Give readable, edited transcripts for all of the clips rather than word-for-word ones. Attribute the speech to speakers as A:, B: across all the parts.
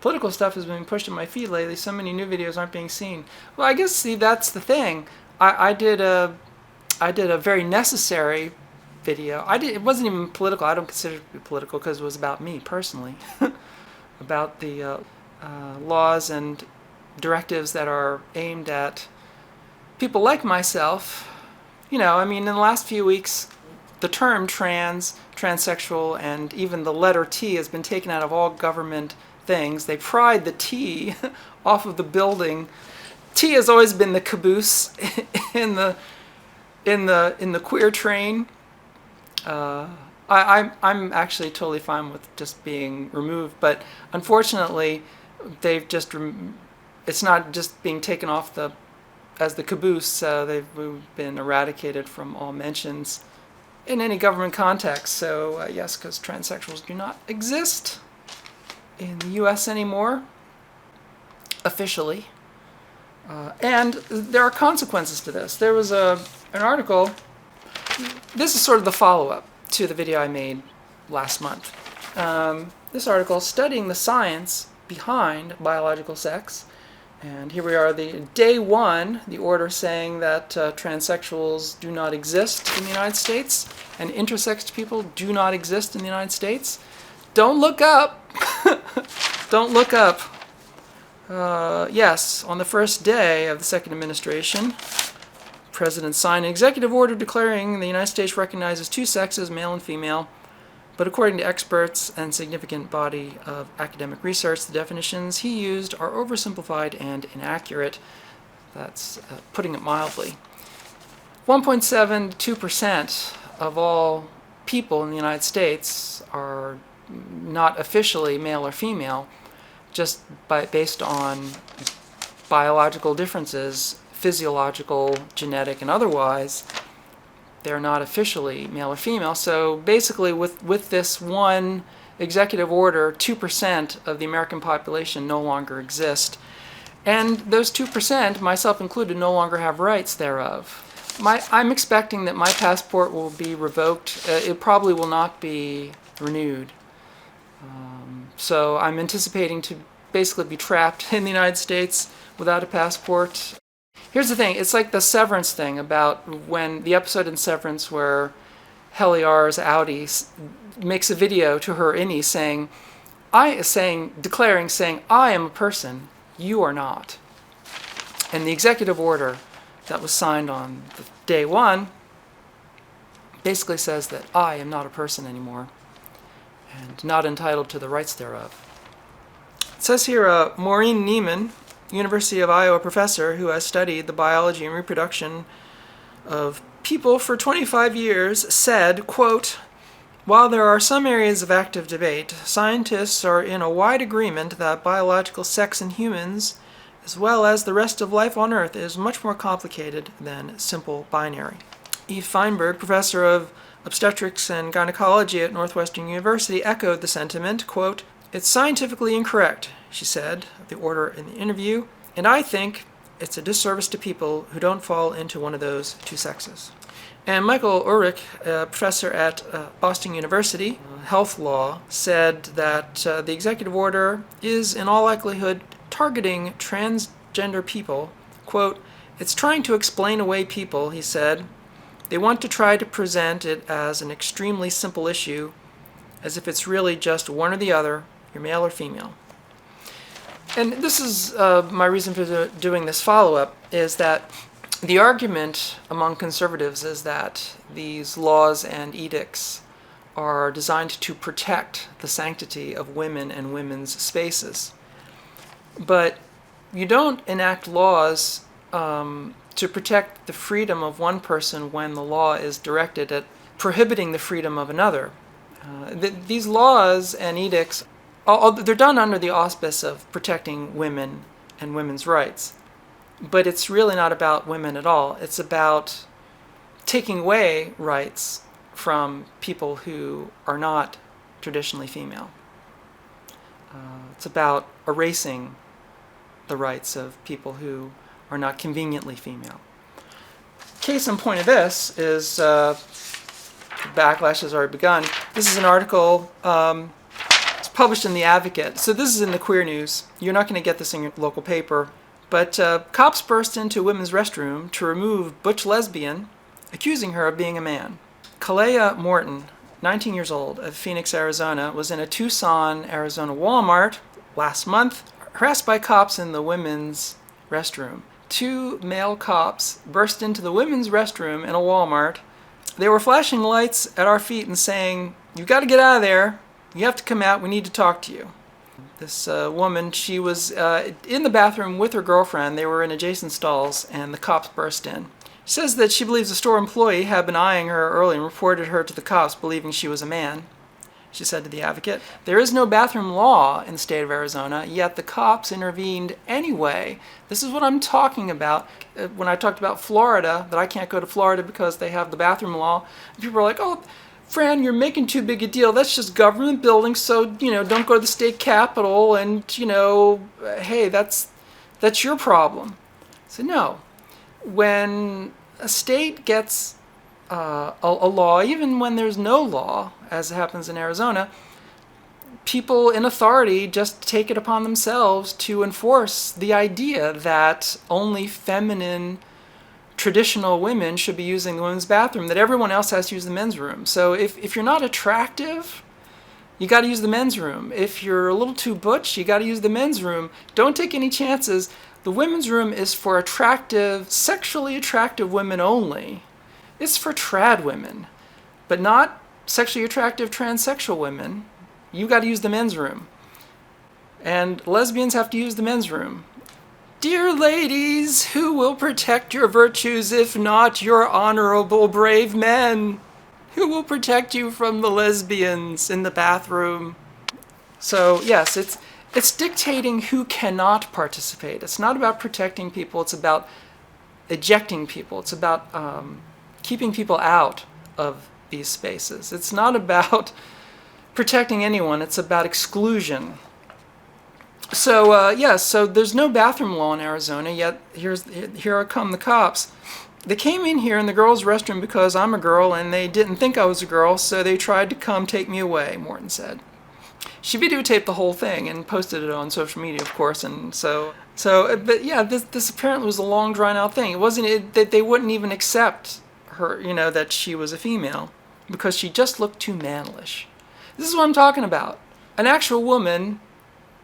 A: political stuff has been pushed in my feed lately. So many new videos aren't being seen. Well, I guess, see, that's the thing. I did a very necessary video. It wasn't even political. I don't consider it to be political because it was about me personally, about the laws and directives that are aimed at people like myself. You know, I mean, in the last few weeks, the term transsexual, and even the letter T has been taken out of all government things. They pried the T off of the building. T has always been the caboose in the queer train. I'm actually totally fine with just being removed, but unfortunately, they've just it's not just being taken off as the caboose. They've been eradicated from all mentions in any government context. So yes, because transsexuals do not exist in the U.S. anymore, officially. And there are consequences to this. There was an article. This is sort of the follow-up to the video I made last month. This article, studying the science behind biological sex. And here we are, day one, the order saying that transsexuals do not exist in the Uniday States and intersex people do not exist in the United States. Don't look up. Don't look up. Yes, on the first day of the second administration, the President signed an executive order declaring the United States recognizes two sexes, male and female. But according to experts and significant body of academic research, the definitions he used are oversimplified and inaccurate. That's putting it mildly. 1.72% of all people in the United States are not officially male or female, just based on biological differences, physiological, genetic, and otherwise. They're not officially male or female. So basically, with this one executive order, 2% of the American population no longer exist. And those 2%, myself included, no longer have rights thereof. I'm expecting that my passport will be revoked. It probably will not be renewed. So I'm anticipating to basically be trapped in the United States without a passport. Here's the thing, it's like the Severance thing about when the episode in Severance where Heliar's Audi makes a video to her innie declaring, I am a person, you are not. And the executive order that was signed on day one basically says that I am not a person anymore and not entitled to the rights thereof. It says here, Maureen Neiman, University of Iowa professor who has studied the biology and reproduction of people for 25 years, said, quote, while there are some areas of active debate, scientists are in a wide agreement that biological sex in humans, as well as the rest of life on Earth, is much more complicated than simple binary. Eve Feinberg, professor of obstetrics and gynecology at Northwestern University, echoed the sentiment, quote, it's scientifically incorrect, she said, the order in the interview, and I think it's a disservice to people who don't fall into one of those two sexes. And Michael Ulrich, a professor at Boston University, health law, said that the executive order is in all likelihood targeting transgender people. Quote, it's trying to explain away people, he said. They want to try to present it as an extremely simple issue, as if it's really just one or the other, you're male or female. And this is my reason for doing this follow-up, is that the argument among conservatives is that these laws and edicts are designed to protect the sanctity of women and women's spaces. But you don't enact laws to protect the freedom of one person when the law is directed at prohibiting the freedom of another. These laws and edicts, they're done under the auspice of protecting women and women's rights. But it's really not about women at all. It's about taking away rights from people who are not traditionally female. It's about erasing the rights of people who are not conveniently female. Case in point of this is backlash has already begun. This is an article, it's published in The Advocate. So this is in the queer news. You're not going to get this in your local paper. But cops burst into a women's restroom to remove butch lesbian, accusing her of being a man. Kalea Morton, 19 years old, of Phoenix, Arizona, was in a Tucson, Arizona Walmart last month, harassed by cops in the women's restroom. 2 male cops burst into the women's restroom in a Walmart. They were flashing lights at our feet and saying, "You've got to get out of there. You have to come out. We need to talk to you." This woman, she was in the bathroom with her girlfriend. They were in adjacent stalls, and the cops burst in. She says that she believes a store employee had been eyeing her early and reported her to the cops, believing she was a man. She said to The Advocate, "There is no bathroom law in the state of Arizona, yet the cops intervened anyway." This is what I'm talking about when I talked about Florida, that I can't go to Florida because they have the bathroom law. People are like, "Oh, Fran, you're making too big a deal. That's just government buildings, so, don't go to the state capitol, and, hey, that's your problem." So no. When a state gets a law, even when there's no law, as happens in Arizona, people in authority just take it upon themselves to enforce the idea that only feminine traditional women should be using the women's bathroom, that everyone else has to use the men's room. So if you're not attractive, you got to use the men's room. If you're a little too butch, you got to use the men's room. Don't take any chances. The women's room is for attractive, sexually attractive women only. It's for trad women, but not sexually attractive transsexual women. You got to use the men's room. And lesbians have to use the men's room. Dear ladies, who will protect your virtues if not your honorable, brave men? Who will protect you from the lesbians in the bathroom? So yes, it's dictating who cannot participate. It's not about protecting people. It's about ejecting people. It's about keeping people out of these spaces. It's not about protecting anyone. It's about exclusion. So so there's no bathroom law in Arizona, yet here come the cops. They came in here in the girls' restroom because I'm a girl and they didn't think I was a girl, so they tried to come take me away, Morton said. She videotaped the whole thing and posted it on social media, of course, and but yeah, this apparently was a long, drawn-out thing. It wasn't that they wouldn't even accept her, that she was a female, because she just looked too manlish. This is what I'm talking about. An actual woman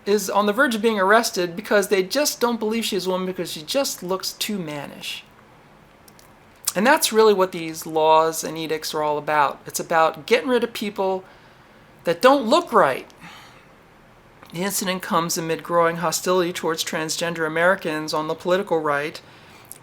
A: is on the verge of being arrested because they just don't believe she's a woman because she just looks too mannish. And that's really what these laws and edicts are all about. It's about getting rid of people that don't look right. The incident comes amid growing hostility towards transgender Americans on the political right.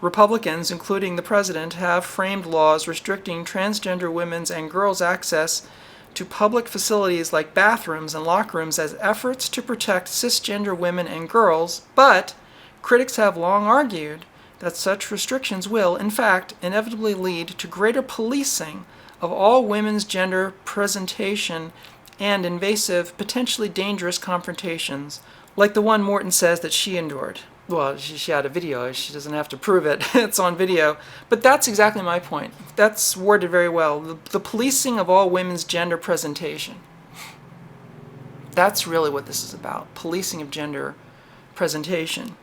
A: Republicans, including the president, have framed laws restricting transgender women's and girls' access to public facilities like bathrooms and locker rooms as efforts to protect cisgender women and girls, but critics have long argued that such restrictions will, in fact, inevitably lead to greater policing of all women's gender presentation and invasive, potentially dangerous confrontations, like the one Morton says that she endured. Well, she had a video. She doesn't have to prove it. It's on video. But that's exactly my point. That's worded very well. The policing of all women's gender presentation. That's really what this is about. Policing of gender presentation.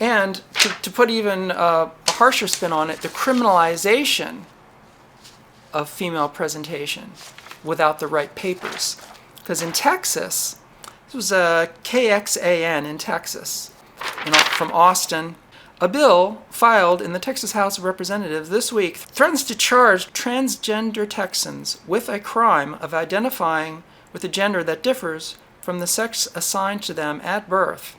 A: And to put even a harsher spin on it, the criminalization of female presentation without the right papers. Because in Texas, this was KXAN in Texas, from Austin, a bill filed in the Texas House of Representatives this week threatens to charge transgender Texans with a crime of identifying with a gender that differs from the sex assigned to them at birth.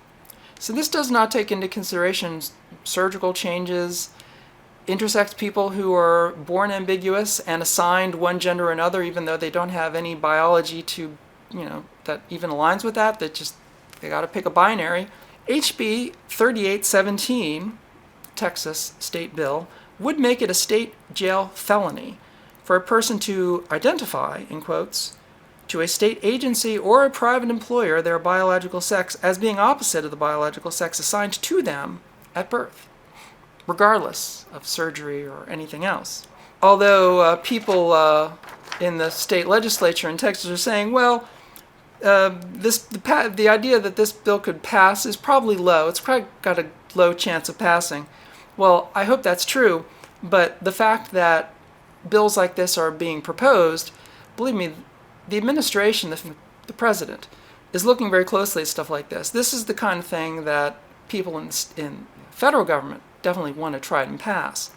A: So this does not take into consideration surgical changes, intersex people who are born ambiguous and assigned one gender or another, even though they don't have any biology to, that even aligns with that. They got to pick a binary. HB 3817, Texas state bill, would make it a state jail felony for a person to identify, in quotes, to a state agency or a private employer their biological sex as being opposite of the biological sex assigned to them at birth, regardless of surgery or anything else. Although people in the state legislature in Texas are saying, well, the idea that this bill could pass is probably low. It's probably got a low chance of passing. Well, I hope that's true, but the fact that bills like this are being proposed, believe me, the administration, the president, is looking very closely at stuff like this. This is the kind of thing that people in federal government definitely want to try and pass.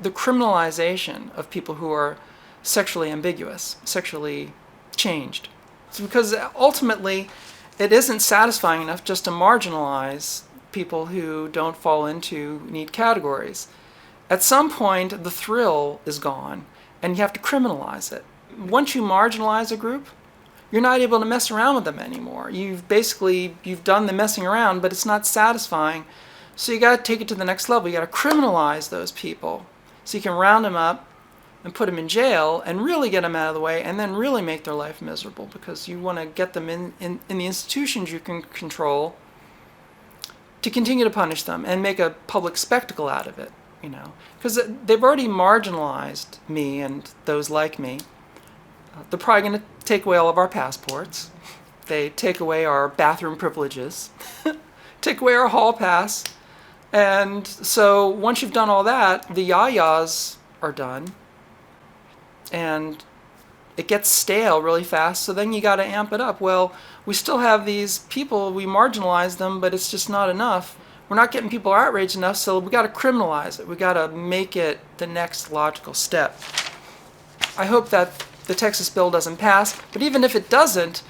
A: The criminalization of people who are sexually ambiguous, sexually changed. It's because ultimately it isn't satisfying enough just to marginalize people who don't fall into neat categories. At some point, the thrill is gone, and you have to criminalize it. Once you marginalize a group, you're not able to mess around with them anymore. You've done the messing around, but it's not satisfying. So you got to take it to the next level. You got to criminalize those people, so you can round them up and put them in jail and really get them out of the way, and then really make their life miserable, because you want to get them in the institutions you can control to continue to punish them and make a public spectacle out of it, because they've already marginalized me and those like me. They're probably going to take away all of our passports. They take away our bathroom privileges, take away our hall pass. And so once you've done all that, the yayas are done. And it gets stale really fast, so then you got to amp it up. Well, we still have these people, we marginalize them, but it's just not enough. We're not getting people outraged enough, so we got to criminalize it. We got to make it the next logical step. I hope that the Texas bill doesn't pass, but even if it doesn't,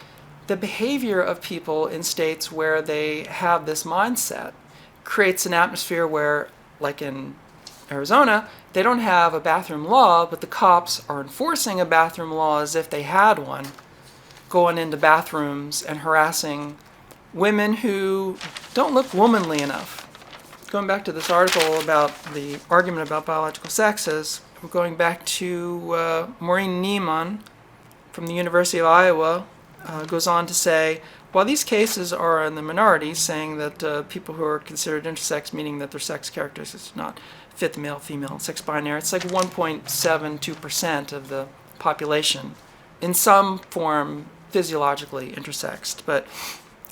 A: the behavior of people in states where they have this mindset creates an atmosphere where, like in Arizona, they don't have a bathroom law, but the cops are enforcing a bathroom law as if they had one, going into bathrooms and harassing women who don't look womanly enough. Going back to this article about the argument about biological sexes, we're going back to Maureen Niemann from the University of Iowa, goes on to say, while these cases are in the minority, saying that people who are considered intersex, meaning that their sex characteristics do not fit the male-female sex binary, it's like 1.72% of the population in some form physiologically intersexed. But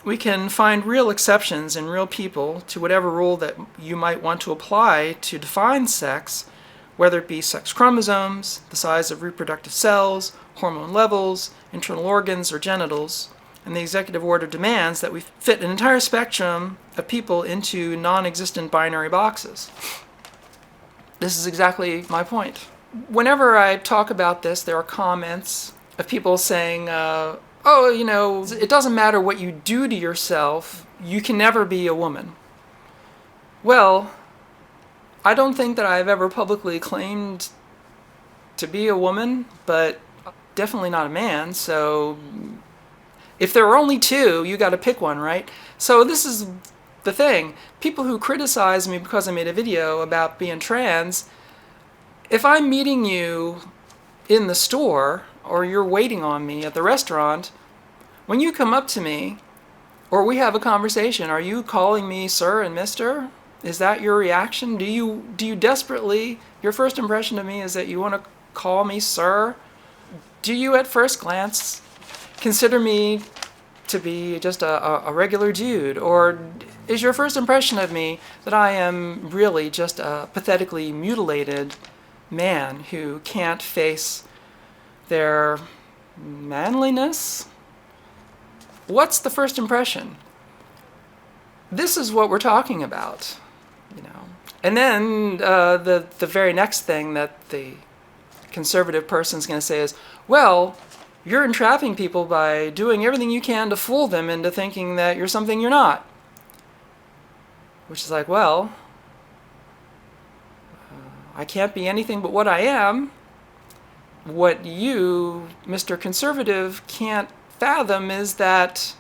A: we can find real exceptions in real people to whatever rule that you might want to apply to define sex, whether it be sex chromosomes, the size of reproductive cells, hormone levels, internal organs, or genitals. And the executive order demands that we fit an entire spectrum of people into non-existent binary boxes. This is exactly my point. Whenever I talk about this, there are comments of people saying, it doesn't matter what you do to yourself, you can never be a woman. Well, I don't think that I've ever publicly claimed to be a woman, but definitely not a man, so if there are only two, you got to pick one, right? So this is the thing. People who criticize me because I made a video about being trans, if I'm meeting you in the store or you're waiting on me at the restaurant, when you come up to me or we have a conversation, are you calling me sir and mister? Is that your reaction? Do you desperately, your first impression of me is that you want to call me sir? Do you at first glance consider me to be just a regular dude? Or is your first impression of me that I am really just a pathetically mutilated man who can't face their manliness? What's the first impression? This is what we're talking about, And then the very next thing that the conservative person's going to say is, well, you're entrapping people by doing everything you can to fool them into thinking that you're something you're not. Which is like, well, I can't be anything but what I am. What you, Mr. Conservative, can't fathom is that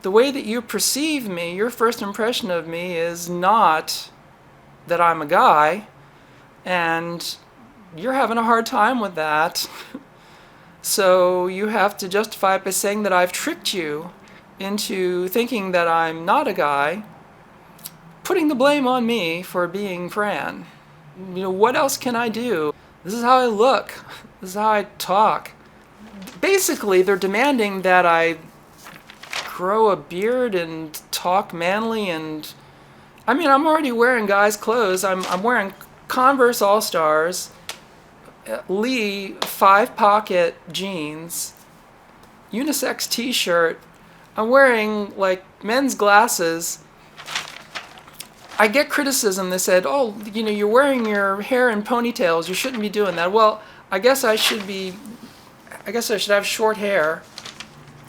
A: the way that you perceive me, your first impression of me is not that I'm a guy, and you're having a hard time with that. So you have to justify it by saying that I've tricked you into thinking that I'm not a guy, putting the blame on me for being Fran. What else can I do? This is how I look. This is how I talk. Basically, they're demanding that I grow a beard and talk manly, and I mean, I'm already wearing guys' clothes. I'm wearing Converse All-Stars, Lee 5-pocket jeans, unisex t-shirt. I'm wearing like men's glasses. I get criticism. They said, "Oh, you know, you're wearing your hair in ponytails. You shouldn't be doing that." Well, I guess I should have short hair,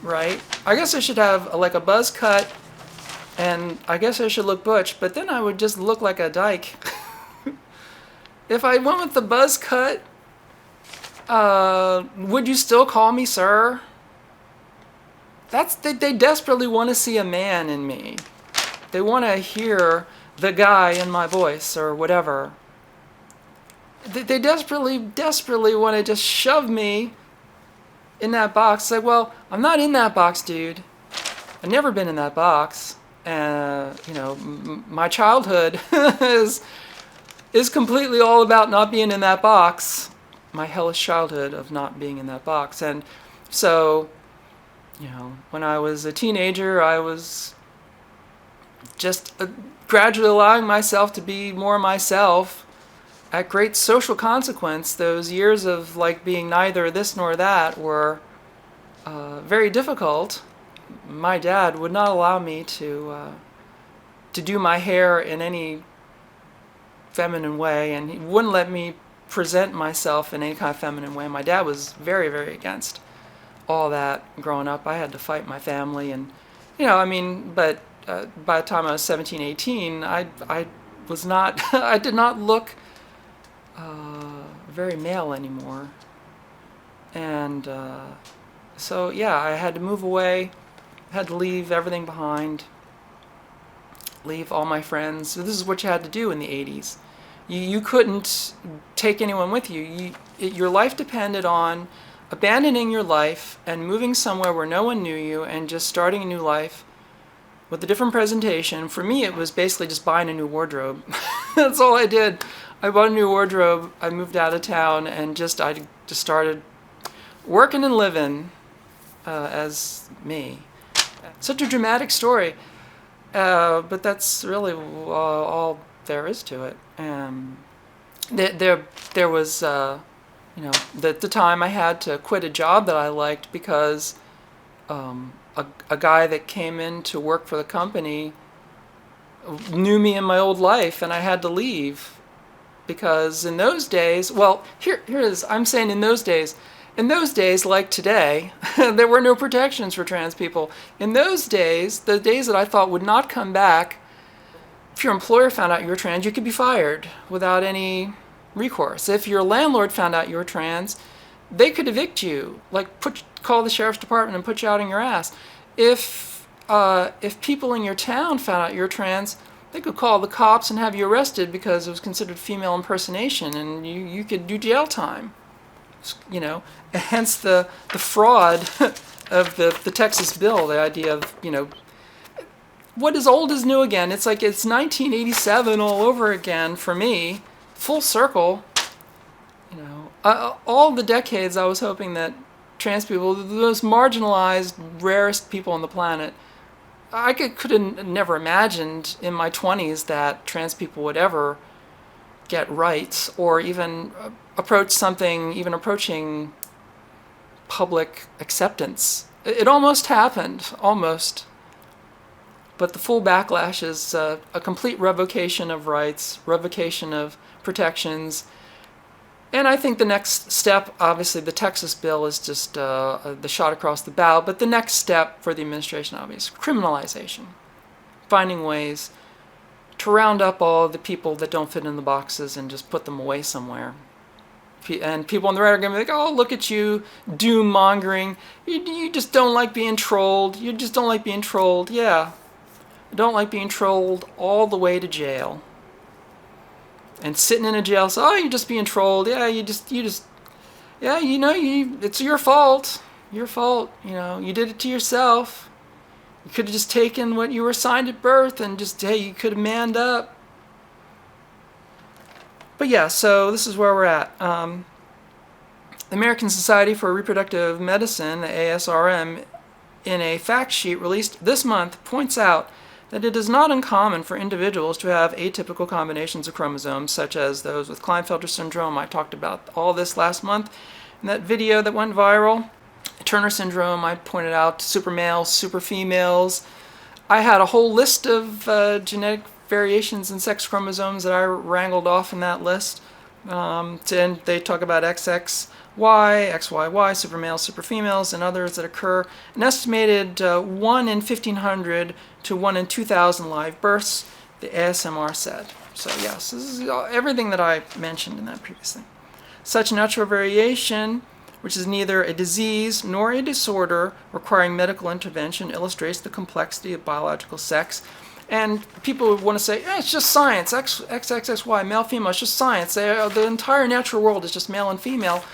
A: right? I guess I should have like a buzz cut, and I guess I should look butch, but then I would just look like a dyke. If I went with the buzz cut, would you still call me sir? They desperately want to see a man in me. They want to hear the guy in my voice or whatever. They desperately want to just shove me in that box. It's like, well, I'm not in that box, dude. I've never been in that box. You know, my childhood is completely all about not being in that box. My hellish childhood of not being in that box. And so, you know, when I was a teenager, I was just gradually allowing myself to be more myself at great social consequence. Those years of like being neither this nor that were very difficult. My dad would not allow me to do my hair in any feminine way, and he wouldn't let me present myself in any kind of feminine way. My dad was very, very against all that growing up. I had to fight my family, and you know, I mean, but by the time I was 17, 18, I was not, I did not look very male anymore. And so yeah, I had to move away, had to leave everything behind, leave all my friends. So this is what you had to do in the 80s. You couldn't take anyone with you. Your life depended on abandoning your life and moving somewhere where no one knew you and just starting a new life with a different presentation. For me, it was basically just buying a new wardrobe. That's all I did. I bought a new wardrobe, I moved out of town, and I just started working and living as me. Such a dramatic story, but that's really all there is to it. There was, you know, the time I had to quit a job that I liked because a guy that came in to work for the company knew me in my old life, and I had to leave because in those days, well, here is, I'm saying in those days, like today, there were no protections for trans people. In those days, the days that I thought would not come back, if your employer found out you were trans, you could be fired without any recourse. If your landlord found out you were trans, they could evict you, like call the sheriff's department and put you out on your ass. If people in your town found out you were trans, they could call the cops and have you arrested because it was considered female impersonation, and you could do jail time. You know, hence the fraud of the Texas bill, the idea of, you know, what is old is new again. It's like it's 1987 all over again for me, full circle. You know, all the decades I was hoping that trans people, the most marginalized, rarest people on the planet, I could have never imagined in my 20s that trans people would ever get rights or even approach something, even approaching public acceptance. It almost happened, almost. But the full backlash is a complete revocation of rights, revocation of protections. And I think the next step, obviously the Texas bill is just the shot across the bow, but the next step for the administration, obviously, criminalization. Finding ways to round up all the people that don't fit in the boxes and just put them away somewhere. And people on the right are going to be like, oh, look at you, doom-mongering. You just don't like being trolled. You just don't like being trolled. Yeah, I don't like being trolled all the way to jail. And sitting in a jail, so, oh, you're just being trolled. Yeah, you just, yeah, you know, it's your fault. Your fault, you know, you did it to yourself. You could have just taken what you were assigned at birth and just, hey, you could have manned up. But yeah, so this is where we're at. The American Society for Reproductive Medicine, the ASRM, in a fact sheet released this month points out that it is not uncommon for individuals to have atypical combinations of chromosomes, such as those with Klinefelter syndrome. I talked about all this last month in that video that went viral. Turner syndrome, I pointed out super males, super females. I had a whole list of genetic variations in sex chromosomes that I wrangled off in that list. And they talk about XXY, XYY, super males, super females, and others that occur. An estimated 1 in 1,500 to 1 in 2,000 live births, the ASMR said. So yes, this is everything that I mentioned in that previous thing. Such natural variation, which is neither a disease nor a disorder requiring medical intervention, illustrates the complexity of biological sex. And people would want to say, it's just science, XXXY, male, female, it's just science. The entire natural world is just male and female.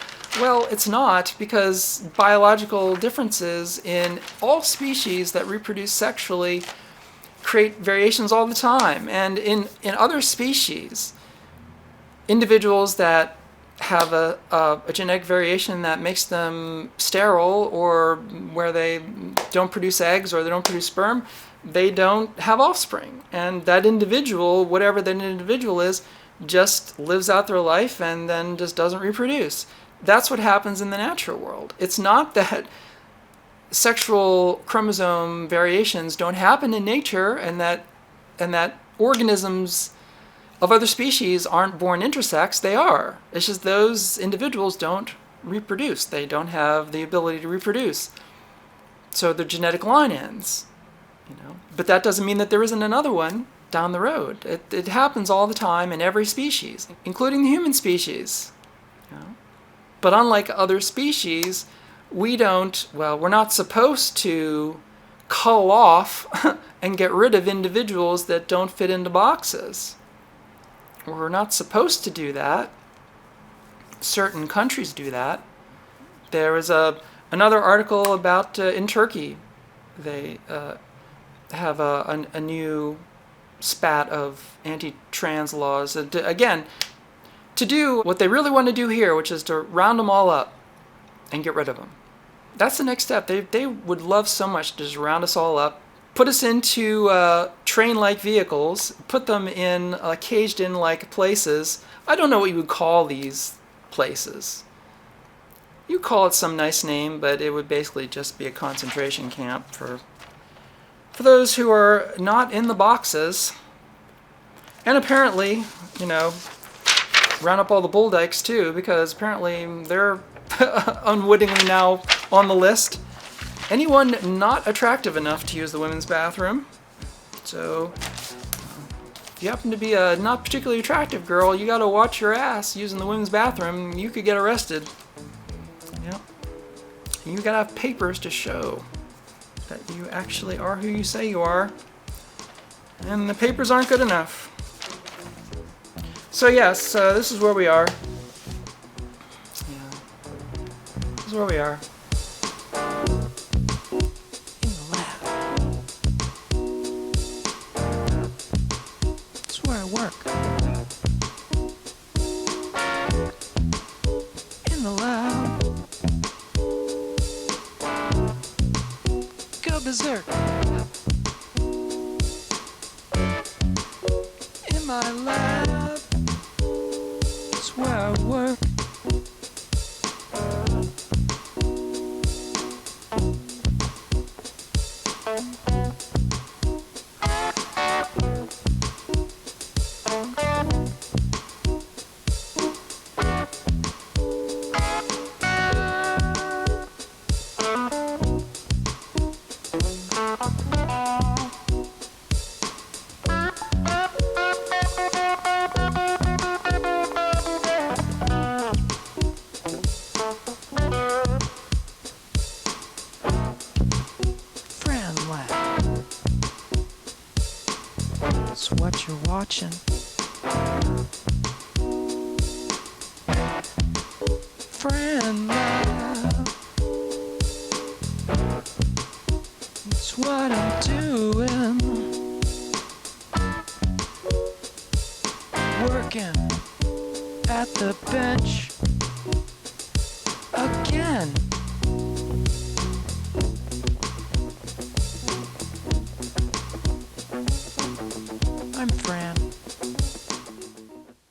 A: Well, it's not, because biological differences in all species that reproduce sexually create variations all the time. And in other species, individuals that have a genetic variation that makes them sterile, or where they don't produce eggs or they don't produce sperm, they don't have offspring. And that individual, whatever that individual is, just lives out their life and then just doesn't reproduce. That's what happens in the natural world. It's not that sexual chromosome variations don't happen in nature, and that organisms of other species aren't born intersex. They are. It's just those individuals don't reproduce. They don't have the ability to reproduce. So their genetic line ends. But that doesn't mean that there isn't another one down the road. It happens all the time in every species, including the human species. But unlike other species, we're not supposed to cull off and get rid of individuals that don't fit into boxes. We're not supposed to do that. Certain countries do that. There was another article about in Turkey. They have a new spat of anti-trans laws. Again, to do what they really want to do here, which is to round them all up and get rid of them. That's the next step. They would love so much to just round us all up, put us into train-like vehicles, put them in caged-in like places. I don't know what you would call these places. You call it some nice name, but it would basically just be a concentration camp for those who are not in the boxes. And apparently, round up all the bull dykes too, because apparently they're unwittingly now on the list. Anyone not attractive enough to use the women's bathroom. So if you happen to be a not particularly attractive girl, you gotta watch your ass using the women's bathroom. You could get arrested. Yep. You gotta have papers to show that you actually are who you say you are. And the papers aren't good enough. So yes, this is where we are. Yeah. This is where we are.
B: In the lab. It's where I work. In the lab. Go berserk. In my lab. It's where I work. That's what you're watching. Friend lab. It's what I'm doing. Working at the bench again.
A: I'm Fran.